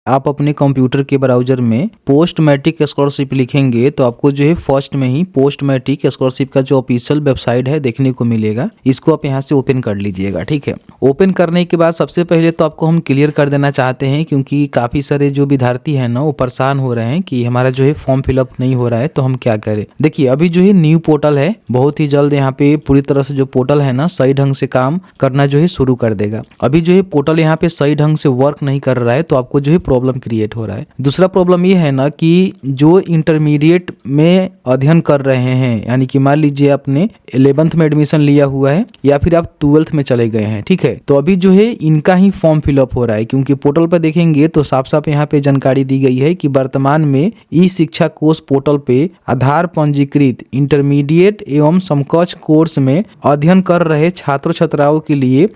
आप अपने कंप्यूटर के ब्राउज़र में पोस्ट मैट्रिक स्कॉलरशिप लिखेंगे तो आपको जो है फर्स्ट में ही पोस्ट मैट्रिक स्कॉलरशिप का जो ऑफिशियल वेबसाइट है देखने को मिलेगा। इसको आप यहाँ से ओपन कर लीजिएगा, ठीक है। ओपन करने के बाद सबसे पहले तो आपको हम क्लियर कर देना चाहते हैं, क्योंकि काफ़ी सारे जो विद्यार्थी हैं ना वो परेशान हो रहे हैं कि हमारा जो है फॉर्म फिलअप नहीं हो रहा है, तो हम क्या करें। देखिए, अभी जो है न्यू पोर्टल है, बहुत ही जल्द यहाँ पे पूरी तरह से जो पोर्टल है ना सही ढंग से काम करना जो है शुरू कर देगा। अभी जो है पोर्टल यहाँ पे सही ढंग से वर्क नहीं कर रहा है, तो आपको जो है प्रॉब्लम क्रिएट हो रहा है। दूसरा प्रॉब्लम ये है ना कि जो इंटरमीडिएट में अध्ययन कर रहे हैं, यानी कि मान लीजिए आपने 11th में एडमिशन लिया हुआ है या फिर आप 12th में चले गए हैं, ठीक है, तो अभी जो है इनका ही फॉर्म फिलअप हो रहा है। क्योंकि पोर्टल पर देखेंगे तो साफ साफ यहाँ पे जानकारी दी गई है कि वर्तमान में ई शिक्षा कोर्स पोर्टल पे आधार पंजीकृत इंटरमीडिएट एवं समकक्ष कोर्स में अध्ययन कर रहे छात्र छात्राओं के लिए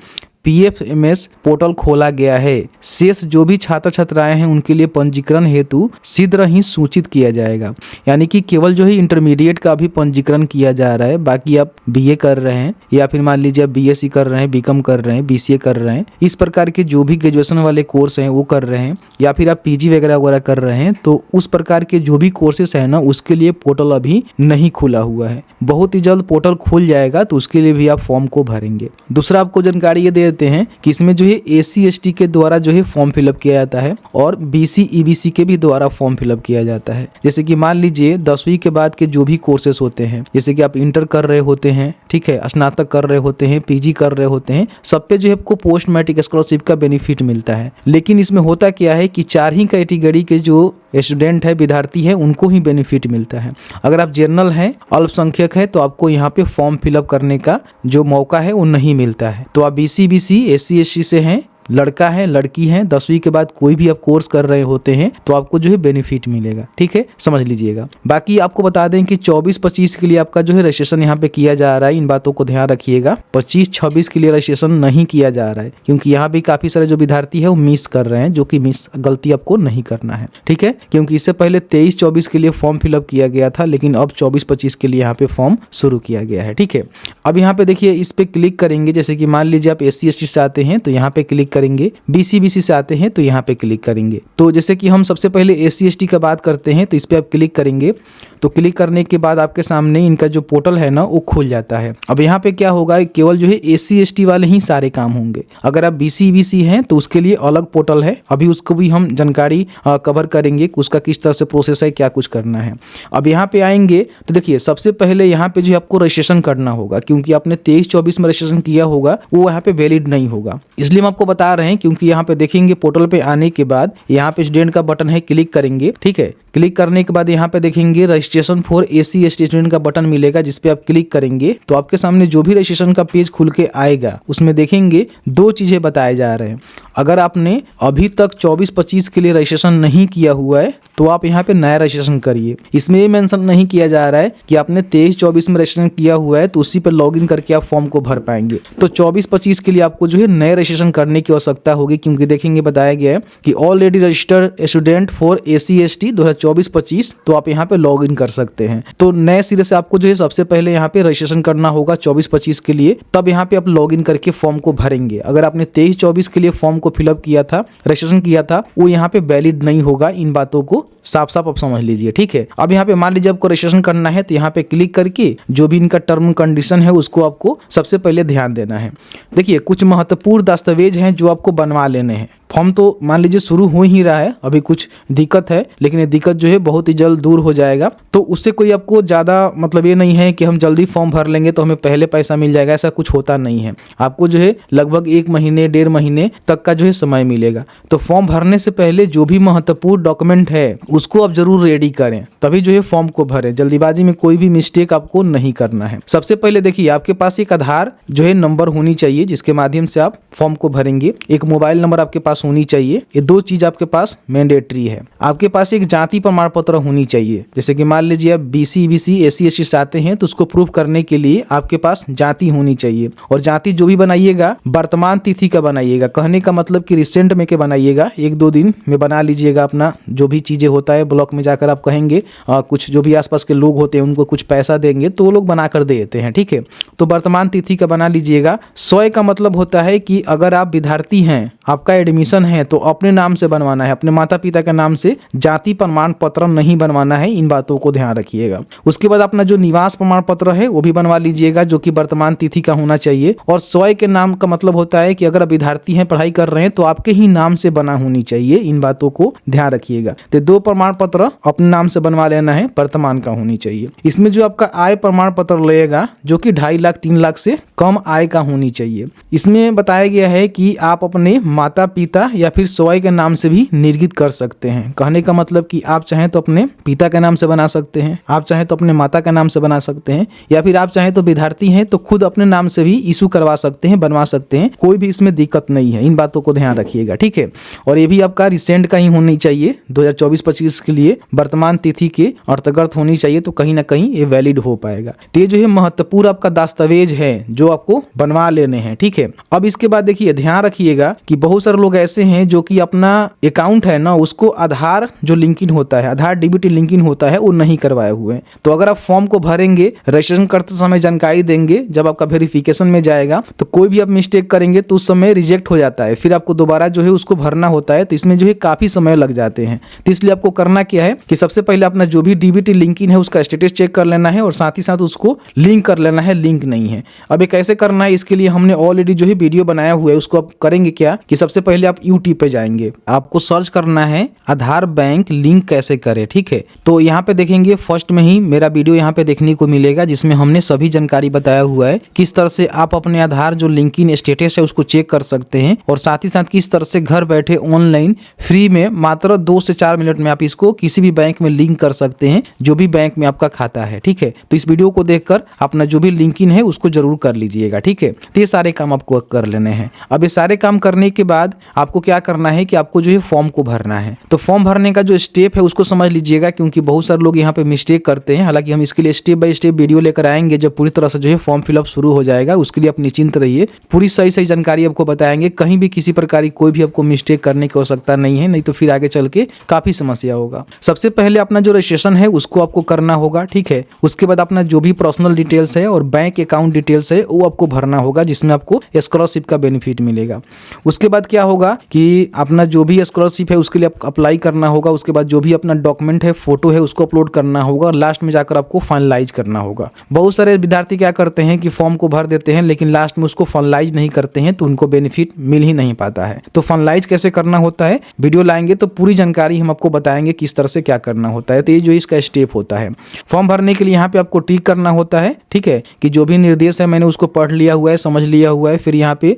PFMS पोर्टल खोला गया है। शेष जो भी छात्र छात्राएं हैं उनके लिए पंजीकरण हेतु शीघ्र ही सूचित किया जाएगा। यानी कि केवल जो है इंटरमीडिएट का भी पंजीकरण किया जा रहा है, बाकी आप BA कर रहे हैं या फिर मान लीजिए आप BSc कर रहे हैं, BCom कर रहे हैं, BCA कर रहे हैं, इस प्रकार के जो भी ग्रेजुएशन वाले कोर्स हैं वो कर रहे हैं, या फिर आप PG वगैरह वगैरह कर रहे हैं, तो उस प्रकार के जो भी कोर्सेस है ना उसके लिए पोर्टल अभी नहीं खुला हुआ है। बहुत ही जल्द पोर्टल खुल जाएगा, तो उसके लिए भी आप फॉर्म को भरेंगे। दूसरा आपको जानकारी ये देते हैं कि इसमें जो है SC ST के द्वारा जो है फॉर्म फिलअप किया जाता है और BC EBC के भी द्वारा फॉर्म फिलअप किया जाता है। जैसे कि मान लीजिए 10वीं के बाद के जो भी कोर्सेस होते हैं, जैसे कि आप इंटर कर रहे होते हैं, ठीक है, स्नातक कर रहे होते हैं, PG कर रहे होते हैं, सब पे जो है आपको पोस्ट मैट्रिक स्कॉलरशिप का बेनिफिट मिलता है। लेकिन इसमें होता क्या है कि 4 ही कैटेगरी के जो स्टूडेंट है, विद्यार्थी है, उनको ही बेनिफिट मिलता है। अगर आप जनरल हैं, अल्पसंख्यक है, तो आपको यहाँ पे फॉर्म फिलअप करने का जो मौका है वो नहीं मिलता है। तो आप BC BC SC SC से हैं, लड़का है, लड़की है, 10वीं के बाद कोई भी आप कोर्स कर रहे होते हैं तो आपको जो है बेनिफिट मिलेगा, ठीक है, समझ लीजिएगा। बाकी आपको बता दें कि 24-25 के लिए आपका जो है रजिस्ट्रेशन यहाँ पे किया जा रहा है, इन बातों को ध्यान रखिएगा। 25-26 के लिए रजिस्ट्रेशन नहीं किया जा रहा है, क्योंकि यहाँ भी काफी सारे जो विद्यार्थी है वो मिस कर रहे हैं, जो कि गलती आपको नहीं करना है, ठीक है। क्योंकि इससे पहले 23-24 के लिए फॉर्म फिलअप किया गया था, लेकिन अब 24-25 के लिए यहाँ पे फॉर्म शुरू किया गया है, ठीक है। अब यहाँ पे देखिए, इस पे क्लिक करेंगे, जैसे कि मान लीजिए आप SC ST से आते हैं तो यहाँ पे क्लिक करेंगे, BC BC से आते हैं तो यहाँ पे क्लिक करेंगे। तो जैसे कि हम सबसे पहले SC ST का बात करते हैं, तो इस पे आप क्लिक करेंगे, तो क्लिक करने के बाद आपके सामने इनका जो पोर्टल है ना वो खुल जाता है। अब यहाँ पे क्या होगा, केवल जो है SC ST वाले ही सारे काम होंगे। अगर आप BC BC हैं तो उसके लिए अलग पोर्टल है, अभी उसको भी हम जानकारी कवर करेंगे कि उसका किस तरह से प्रोसेस है, क्या कुछ करना है। अब यहाँ पे आएंगे तो देखिए, सबसे पहले यहाँ पे जो है आपको रजिस्ट्रेशन करना होगा, क्योंकि आपने 23-24 में रजिस्ट्रेशन किया होगा, वो यहाँ पे वैलिड नहीं होगा। इसलिए हम आपको बता रहे हैं, क्योंकि यहाँ पे देखेंगे पोर्टल पे आने के बाद यहाँ पे स्टूडेंट का बटन है, क्लिक करेंगे, ठीक है। क्लिक करने के बाद यहाँ पे देखेंगे registration for SC ST student का बटन मिलेगा, जिसपे आप क्लिक करेंगे तो आपके सामने जो भी रजिस्ट्रेशन का पेज खुल के आएगा उसमें देखेंगे 2 चीजें बताए जा रहे हैं। अगर आपने अभी तक 24-25 के लिए रजिस्ट्रेशन नहीं किया हुआ है तो आप यहाँ पे नया रजिस्ट्रेशन करिए। इसमें ये मेंशन नहीं किया जा रहा है कि आपने 23-24 में रजिस्ट्रेशन किया हुआ है तो उसी पे लॉगिन करके आप फॉर्म को भर पाएंगे। तो 24-25 के लिए आपको जो है नए रजिस्ट्रेशन करने की आवश्यकता होगी, क्योंकि देखेंगे बताया गया है कि already registered student for SC ST 2024-25, तो आप यहाँ पे लॉग इन कर सकते हैं। तो नए सिरे से आपको जो है सबसे पहले यहाँ पे रजिस्ट्रेशन करना होगा 24-25 के लिए, तब यहाँ पे आप लॉग इन करके फॉर्म को भरेंगे। अगर आपने 23-24 के लिए फॉर्म को फिलअप किया था, रजिस्ट्रेशन किया था, वो यहाँ पे वैलिड नहीं होगा। इन बातों को साफ साफ आप समझ लीजिए, ठीक है। अब यहाँ पे मान लीजिए आपको रजिस्ट्रेशन करना है, तो यहाँ पे क्लिक करके जो भी इनका टर्म कंडीशन है उसको आपको सबसे पहले ध्यान देना है। देखिए, कुछ महत्वपूर्ण दस्तावेज हैं जो आपको बनवा लेने हैं। फॉर्म तो मान लीजिए शुरू हो ही रहा है, अभी कुछ दिक्कत है, लेकिन ये दिक्कत जो है बहुत ही जल्द दूर हो जाएगा। तो उससे कोई आपको ज़्यादा मतलब ये नहीं है कि हम जल्दी फॉर्म भर लेंगे तो हमें पहले पैसा मिल जाएगा, ऐसा कुछ होता नहीं है। आपको जो है लगभग 1 महीने 1.5 महीने तक का जो है समय मिलेगा। तो फॉर्म भरने से पहले जो भी महत्वपूर्ण डॉक्यूमेंट है उसको आप जरूर रेडी करें, तभी जो है फॉर्म को भरें। जल्दीबाजी में कोई भी मिस्टेक आपको नहीं करना है। सबसे पहले देखिए, आपके पास एक आधार जो है नंबर होनी चाहिए, जिसके माध्यम से आप फॉर्म को भरेंगे। एक मोबाइल नंबर आपके पास होनी चाहिए, ये 2 चीज आपके पास मैंडेटरी है। आपके पास एक जाति प्रमाण पत्र होनी चाहिए, जैसे कि मान लीजिए आप BC BC SC ST से आते हैं तो उसको प्रूफ करने के लिए आपके पास जाति होनी चाहिए। और जाति जो भी बनाइएगा वर्तमान तिथि का बनाइएगा, कहने का मतलब कि रिसेंट में के बनाइएगा, 1-2 दिन में बना लीजिएगा। अपना जो भी चीजें होता है ब्लॉक में जाकर आप कहेंगे, कुछ जो भी आसपास के लोग होते हैं उनको कुछ पैसा देंगे तो वो लोग बना कर दे देते हैं, ठीक है। तो वर्तमान तिथि का बना लीजिएगा। 100 का मतलब होता है कि अगर आप विद्यार्थी हैं, आपका एडमिशन एडमिशन है तो अपने नाम से बनवाना है, अपने माता पिता के नाम से जाति प्रमाण पत्र नहीं बनवाना है। इन बातों को ध्यान रखिएगा। उसके बाद अपना जो निवास प्रमाण पत्र है वो भी बनवा लीजिएगा, जो कि वर्तमान तिथि का होना चाहिए। और स्वयं के नाम का मतलब होता है कि अगर आप विद्यार्थी हैं, पढ़ाई कर रहे हैं, तो आपके ही नाम से बना होनी चाहिए। इन बातों को ध्यान रखिएगा। तो 2 प्रमाण पत्र अपने नाम से बनवा लेना है, वर्तमान का होनी चाहिए। इसमें जो आपका आय प्रमाण पत्र लगेगा, जो कि 2.5 लाख 3 लाख से कम आय का होनी चाहिए। इसमें बताया गया है कि आप अपने माता पिता या फिर स्वयं के नाम से भी निर्गत कर सकते हैं। कहने का मतलब कि आप चाहें तो अपने पिता के नाम से बना सकते हैं, आप चाहें तो अपने माता के नाम से बना सकते हैं, या फिर आप चाहें तो विद्यार्थी हैं तो खुद अपने नाम से भी इशू करवा सकते हैं, बनवा सकते हैं। कोई भी इसमें दिक्कत नहीं है। इन बातों को ध्यान रखिएगा, ठीक है। और ये भी आपका रिसेंट का ही होनी चाहिए, 2024-25 के लिए वर्तमान तिथि के अंतर्गत होनी चाहिए, तो कहीं ना कहीं ये वैलिड हो पाएगा। तो ये जो है महत्वपूर्ण आपका दस्तावेज है जो आपको बनवा लेने हैं, ठीक है। अब इसके बाद देखिए, ध्यान रखिएगा कि बहुत सारे लोग ऐसे हैं जो कि अपना अकाउंट है ना, उसको आधार जो लिंकिंग होता है, आधार डीबीटी लिंकिंग होता है, वो नहीं करवाए हुए हैं। तो अगर आप फॉर्म को भरेंगे, रजिस्ट्रेशन करते समय जानकारी देंगे, जब आपका वेरिफिकेशन में जाएगा तो कोई भी आप मिस्टेक करेंगे तो उस समय रिजेक्ट हो जाता है, फिर आपको दोबारा जो है उसको भरना होता है। तो इसमें जो है काफी समय लग जाते हैं। तो इसलिए आपको करना क्या है कि सबसे पहले अपना जो भी डीबीटी लिंकिंग है उसका स्टेटस चेक कर लेना है, और साथ ही साथ उसको लिंक कर लेना है, लिंक नहीं है। अब ये कैसे करना है, इसके लिए हमने ऑलरेडी जो है वीडियो बनाया हुआ है। उसको आप करेंगे क्या कि सबसे पहले आप यूट्यूब पे जाएंगे, आपको सर्च करना है आधार बैंक लिंक कैसे करें, ठीक है। तो यहाँ पे देखेंगे फर्स्ट में ही मेरा वीडियो यहाँ पे देखने को मिलेगा, जिसमें हमने सभी जानकारी बताया हुआ है किस तरह से आप अपने आधार जो लिंकिंग स्टेटस है उसको चेक कर सकते हैं, और साथ ही साथ किस तरह से घर बैठे ऑनलाइन फ्री में मात्र 2 से 4 मिनट में आप इसको किसी भी बैंक में लिंक कर सकते हैं, जो भी बैंक में आपका खाता है, ठीक है। तो इस वीडियो को देखकर अपना जो भी लिंकिंग है उसको जरूर कर लीजिएगा, ठीक है। तो ये सारे काम आपको कर लेने हैं। अब ये सारे काम करने के बाद आपको क्या करना है कि आपको जो है फॉर्म को भरना है। तो फॉर्म भरने का जो स्टेप है उसको समझ लीजिएगा, क्योंकि बहुत सारे लोग यहाँ पे मिस्टेक करते हैं। हालांकि हम इसके लिए स्टेप बाय स्टेप वीडियो लेकर आएंगे, जब पूरी तरह से जो है फॉर्म फिलअप शुरू हो जाएगा। उसके लिए आप निश्चिंत रहिए, पूरी सही सही जानकारी आपको बताएंगे। कहीं भी किसी प्रकार की कोई भी आपको मिस्टेक करने की आवश्यकता नहीं है, नहीं तो फिर आगे चल के काफी समस्या होगा। सबसे पहले अपना जो रजिस्ट्रेशन है उसको आपको करना होगा, ठीक है। उसके बाद अपना जो भी पर्सनल डिटेल्स है और बैंक अकाउंट डिटेल्स है वो आपको भरना होगा, जिसमें आपको स्कॉलरशिप का बेनिफिट मिलेगा। उसके बाद क्या होगा कि अपना जो भी स्कॉलरशिप है उसके लिए आप अप्लाई करना होगा। उसके बाद जो भी अपना डॉक्यूमेंट है, फोटो है, उसको अपलोड करना होगा, और लास्ट में जाकर आपको फाइनलाइज करना होगा। बहुत सारे विद्यार्थी क्या करते हैं कि फॉर्म को भर देते हैं, लेकिन लास्ट में उसको फाइनलाइज नहीं करते हैं, तो उनको बेनिफिट मिल ही नहीं पाता है। तो फाइनलाइज कैसे करना होता है, वीडियो लाएंगे तो पूरी जानकारी हम आपको बताएंगे किस तरह से क्या करना होता है। तो ये जो इसका स्टेप होता है, फॉर्म भरने के लिए यहाँ पे आपको टिक करना होता है, ठीक है, कि जो भी निर्देश है मैंने उसको पढ़ लिया हुआ है, समझ लिया हुआ है। फिर यहाँ पे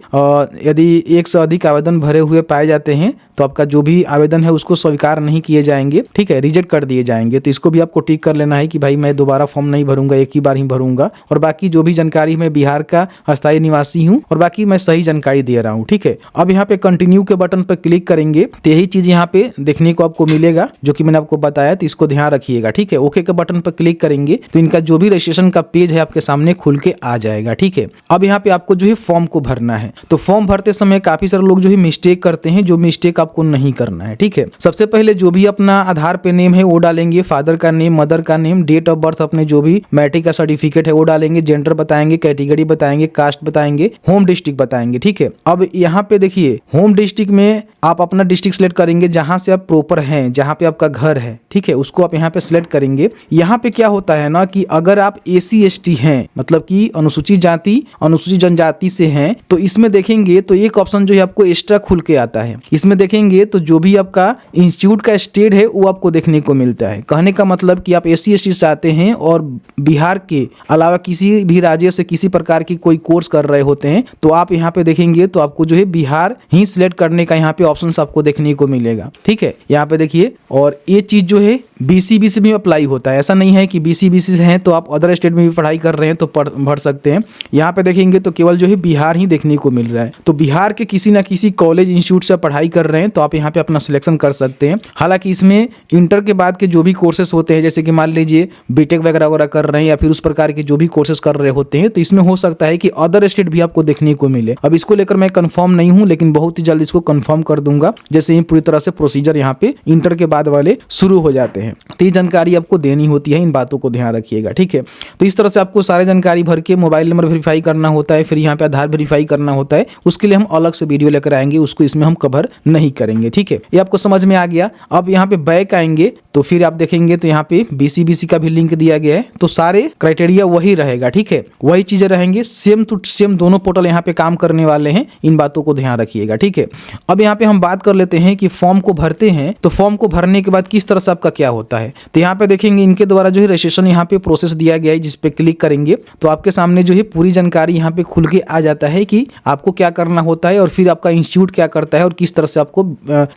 यदि 1 से अधिक आवेदन भरे हुए पाए जाते हैं तो आपका जो भी आवेदन है उसको स्वीकार नहीं किए जाएंगे, ठीक है, रिजेक्ट कर दिए जाएंगे। तो इसको भी आपको टिक कर लेना है कि भाई मैं दोबारा फॉर्म नहीं भरूंगा, एक ही बार ही भरूंगा। और बाकी जो भी जानकारी, मैं बिहार का अस्थायी निवासी हूँ और बाकी मैं सही जानकारी दे रहा हूँ, ठीक है। अब यहाँ पे कंटिन्यू के बटन पर क्लिक करेंगे तो यही चीज यहाँ पे देखने को आपको मिलेगा जो कि मैंने आपको बताया, तो इसको ध्यान रखिएगा, ठीक है। ओके के बटन पर क्लिक करेंगे तो इनका जो भी रजिस्ट्रेशन का पेज है आपके सामने खुल के आ जाएगा, ठीक है। अब यहाँ पे आपको जो है फॉर्म को भरना है। तो फॉर्म भरते समय काफी सारे लोग जो है मिस्टेक करते हैं, जो मिस्टेक आपको नहीं करना है, ठीक है। सबसे पहले जो भी अपना आधार पे नेम है वो डालेंगे, फादर का नेम, मदर का नेम, डेट ऑफ बर्थ, अपने जो भी मैट्रिक का सर्टिफिकेट है वो डालेंगे, जेंडर बताएंगे, कैटेगरी बताएंगे, कास्ट बताएंगे, होम डिस्ट्रिक्ट बताएंगे, ठीक है। अब यहाँ पे देखिए, होम डिस्ट्रिक्ट में आप अपना डिस्ट्रिक्ट सिलेक्ट करेंगे जहां से आप प्रॉपर हैं, जहां पे आपका घर है, ठीक है, उसको आप यहाँ पे सिलेक्ट करेंगे। यहाँ पे क्या होता है ना कि अगर आप SC/ST हैं, मतलब कि अनुसूचित जाति, अनुसूचित जनजाति से हैं, तो इसमें देखेंगे तो एक ऑप्शन जो है आपको एक्स्ट्रा खुल के आता है। इसमें देखेंगे तो जो भी आपका इंस्टीट्यूट का स्टेट है वो आपको देखने को मिलता है। कहने का मतलब कि आप SC/ST से आते हैं और बिहार के अलावा किसी भी राज्य से किसी प्रकार की कोई कोर्स कर रहे होते हैं, तो आप यहाँ पे देखेंगे तो आपको जो है बिहार ही सिलेक्ट करने का यहाँ पे ऑप्शन आपको देखने को मिलेगा, ठीक है। यहाँ पे देखिए, और ये चीज जो है BC/BC में अप्लाई होता है। ऐसा नहीं है कि BC/BC से हैं तो आप अदर स्टेट में भी पढ़ाई कर रहे हैं तो भर सकते हैं। यहाँ पे देखेंगे तो केवल जो है बिहार ही देखने को मिल रहा है। तो बिहार के किसी ना किसी कॉलेज इंस्टीट्यूट से पढ़ाई कर रहे हैं तो आप यहाँ पे अपना सिलेक्शन कर सकते हैं। हालांकि इसमें इंटर के बाद के जो भी कोर्सेस होते हैं, जैसे कि मान लीजिए बीटेक वगैरह वगैरह कर रहे हैं या फिर उस प्रकार के जो भी कोर्सेस कर रहे होते हैं, तो इसमें हो सकता है कि अदर स्टेट भी आपको देखने को मिले। अब इसको लेकर मैं कंफर्म नहीं हूँ, लेकिन बहुत ही जल्द इसको कंफर्म कर दूंगा जैसे ही पूरी तरह से प्रोसीजर यहाँ पे इंटर के बाद वाले शुरू हो जाते हैं। तो ये जानकारी आपको देनी होती है, इन बातों को ध्यान रखिएगा, ठीक है। तो इस तरह से आपको सारे जानकारी भर के मोबाइल नंबर वेरीफाई करना होता है, फिर यहाँ पे आधार वेरीफाई करना होता है। उसके लिए हम अलग से वीडियो लेकर आएंगे, उसको उसको इसमें हम कवर नहीं करेंगे। ठीक है, ये आपको समझ में आ गया। अब यहाँ पे बैक आएंगे तो फिर आप देखेंगे तो यहाँ पे BCBC का भी लिंक दिया गया है, तो सारे क्राइटेरिया वही रहेगा। ठीक है, वही चीजें रहेंगे, सेम टू सेम दोनों पोर्टल यहाँ पे काम करने वाले हैं, इन बातों को ध्यान रखिएगा। ठीक है, अब यहाँ पे हम बात कर लेते हैं कि फॉर्म को भरते हैं तो फॉर्म को भरने के बाद किस तरह से आपका क्या होता है। तो यहाँ पे देखेंगे इनके द्वारा जो है रजिस्ट्रेशन यहाँ पे प्रोसेस दिया गया है, जिस पे क्लिक करेंगे तो आपके सामने जो है पूरी जानकारी यहाँ पे खुल के आ जाता है कि आपको क्या करना होता है और फिर आपका इंस्टीट्यूट क्या करता है और किस तरह से आपको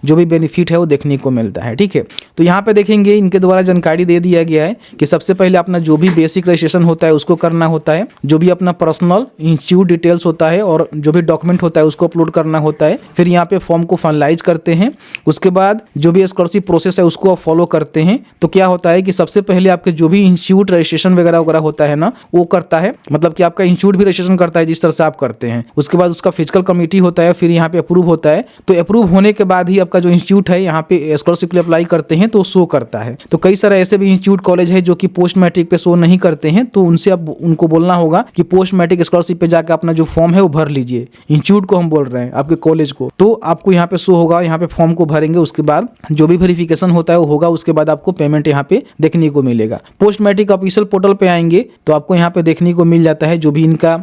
जो भी बेनिफिट है वो देखने को मिलता है। ठीक है, तो यहाँ पे देखेंगे इनके द्वारा जानकारी दे दिया गया है कि सबसे पहले अपना जो भी बेसिक रजिस्ट्रेशन होता है उसको करना होता है, जो भी अपना पर्सनल इंस्टीट्यूट डिटेल्स होता है और जो भी डॉक्यूमेंट होता है उसको अपलोड करना होता है। फिर यहाँ पे फॉर्म को फाइनलाइज करते हैं, उसके बाद जो भी स्कॉलरशिप प्रोसेस है उसको आप फॉलो करते हैं। तो क्या होता है कि सबसे पहले आपके जो भी इंस्टीट्यूट रजिस्ट्रेशन वगैरह वगैरह होता है ना वो करता है, मतलब कि आपका इंस्टीट्यूट भी रजिस्ट्रेशन करता है जिस तरह से आप करते हैं। उसके बाद उसका फिजिकल कमेटी होता है, फिर यहाँ पे अप्रूव होता है। तो अप्रूव होने के बाद ही आपका जो इंस्टीट्यूट है यहाँ पे स्कॉलरशिप के लिए अप्लाई करते हैं तो शो करता है। तो कई सारे ऐसे भी इंस्टीट्यूट कॉलेज है जो कि पोस्ट मैट्रिक पे शो नहीं करते हैं, तो उनसे अब उनको बोलना होगा कि पोस्ट मैट्रिक स्कॉलरशिप पे जाकर अपना जो फॉर्म है वो भर लीजिए। इंस्टीट्यूट को हम बोल रहे हैं, आपके कॉलेज को, तो आपको यहाँ पे शो होगा, यहाँ पे फॉर्म को भरेंगे, उसके बाद जो भी वेरिफिकेशन होता है वो होगा, उसके बाद आपको पेमेंट यहाँ पे देखने को मिलेगा। पोस्ट मैट्रिक ऑफिशियल पोर्टल पे आएंगे तो आपको यहाँ पे देखने को मिल जाता है जो भी इनका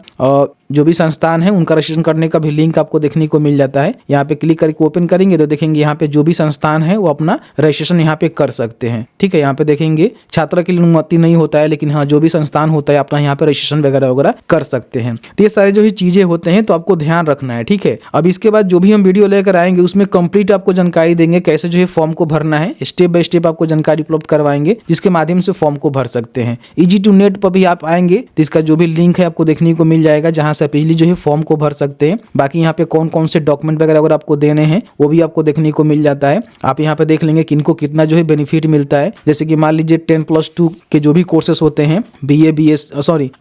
जो भी संस्थान है उनका रजिस्ट्रेशन करने का भी लिंक आपको देखने को मिल जाता है। यहाँ पे क्लिक करके ओपन करेंगे तो देखेंगे यहाँ पे जो भी संस्थान है वो अपना रजिस्ट्रेशन यहाँ पे कर सकते हैं। ठीक है, यहाँ पे देखेंगे छात्र के लिए अनुमति नहीं होता है, लेकिन हाँ जो भी संस्थान होता है अपना यहाँ पे रजिस्ट्रेशन वगैरह वगैरह कर सकते हैं। तो ये सारे जो ही चीजें होते हैं तो आपको ध्यान रखना है। ठीक है, अब इसके बाद जो भी हम वीडियो लेकर आएंगे उसमें कंप्लीट आपको जानकारी देंगे कैसे जो है फॉर्म को भरना है, स्टेप बाय स्टेप आपको जानकारी उपलब्ध करवाएंगे जिसके माध्यम से फॉर्म को भर सकते हैं। EasyToNet पर भी आप आएंगे तो इसका जो भी लिंक है आपको देखने को मिल जाएगा, जहां से आप इजीली जो है फॉर्म को भर सकते हैं। बाकी यहाँ पे कौन कौन से डॉक्यूमेंट वगैरह अगर आपको देने हैं वो भी आपको देखने को मिल जाता है। आप यहाँ पे देख लेंगे किनको कितना जो है बेनिफिट मिलता है। जैसे कि मान लीजिए 10+2 के जो भी कोर्सेस होते हैं,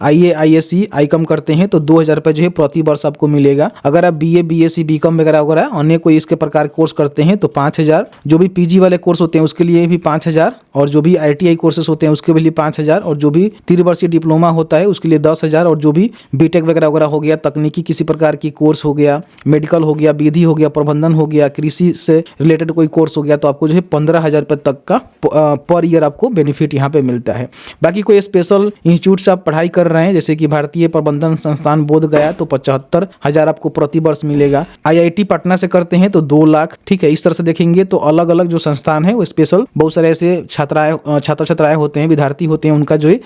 IA ISC ICOM करते हैं तो 2000 रुपये जो है प्रति वर्ष आपको मिलेगा। अगर आप BA BSc BCom वगैरह वगैरह अन्य कोई इसके प्रकार कोर्स करते हैं तो 5000, जो भी PG वाले कोर्स होते हैं उसके लिए भी 5000, और जो भी ITI कोर्सेस होते हैं उसके लिए 5000, और जो भी 3 वर्षीय डिप्लोमा होता है उसके लिए 10,000, और जो भी बीटेक वगैरह वगैरह हो गया, तकनीकी किसी प्रकार की कोर्स हो गया, मेडिकल हो गया, विधि हो गया, प्रबंधन हो गया, कृषि से रिलेटेड कोई कोर्स हो गया, तो आपको जो है 15,000 रुपये तक का पर ईयर आपको बेनिफिट यहाँ पे मिलता है। बाकी कोई स्पेशल इंस्टीट्यूट से आप पढ़ाई कर रहे हैं जैसे कि भारतीय प्रबंधन संस्थान बोध गया तो 75,000 आपको प्रति वर्ष मिलेगा। IIT पटना से करते हैं तो 2 लाख। ठीक है, इस तरह से देखेंगे तो अलग अलग जो संस्थान है वो स्पेशल बहुत सारे ऐसे छात्र छात्राएं होते हैं, विद्यार्थी होते हैं, उनका जो है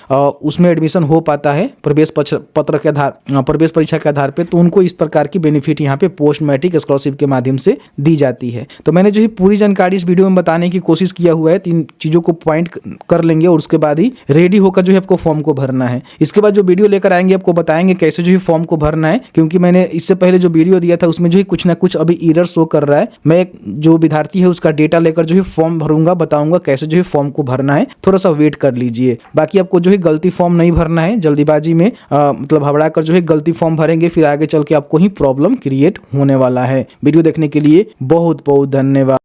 उसमें एडमिशन हो पाता है प्रवेश पत्र के आधार प्रवेश परीक्षा के आधार पे, तो उनको इस प्रकार की बेनिफिट यहाँ पे पोस्ट मैट्रिक स्कॉलरशिप के माध्यम से दी जाती है। तो मैंने जो है पूरी जानकारी इस वीडियो में बताने की कोशिश किया हुआ है, 3 चीजों को पॉइंट कर लेंगे और उसके बाद ही रेडी होकर जो है आपको फॉर्म को भरना है। इसके बाद जो वीडियो लेकर आएंगे आपको बताएंगे कैसे जो है फॉर्म को भरना है, क्योंकि मैंने इससे पहले जो वीडियो दिया था उसमें जो है कुछ ना कुछ अभी एरर शो कर रहा है। मैं एक जो विद्यार्थी है उसका डेटा लेकर जो है फॉर्म भरूंगा, बताऊंगा कैसे जो है फॉर्म को भरना है, थोड़ा सा वेट कर लीजिए। बाकी आपको जो है गलती फॉर्म नहीं भरना है, जल्दीबाजी में मतलब हबड़ा कर जो है गलती फॉर्म भरेंगे फिर आगे चल के आपको ही प्रॉब्लम क्रिएट होने वाला है। वीडियो देखने के लिए बहुत बहुत धन्यवाद।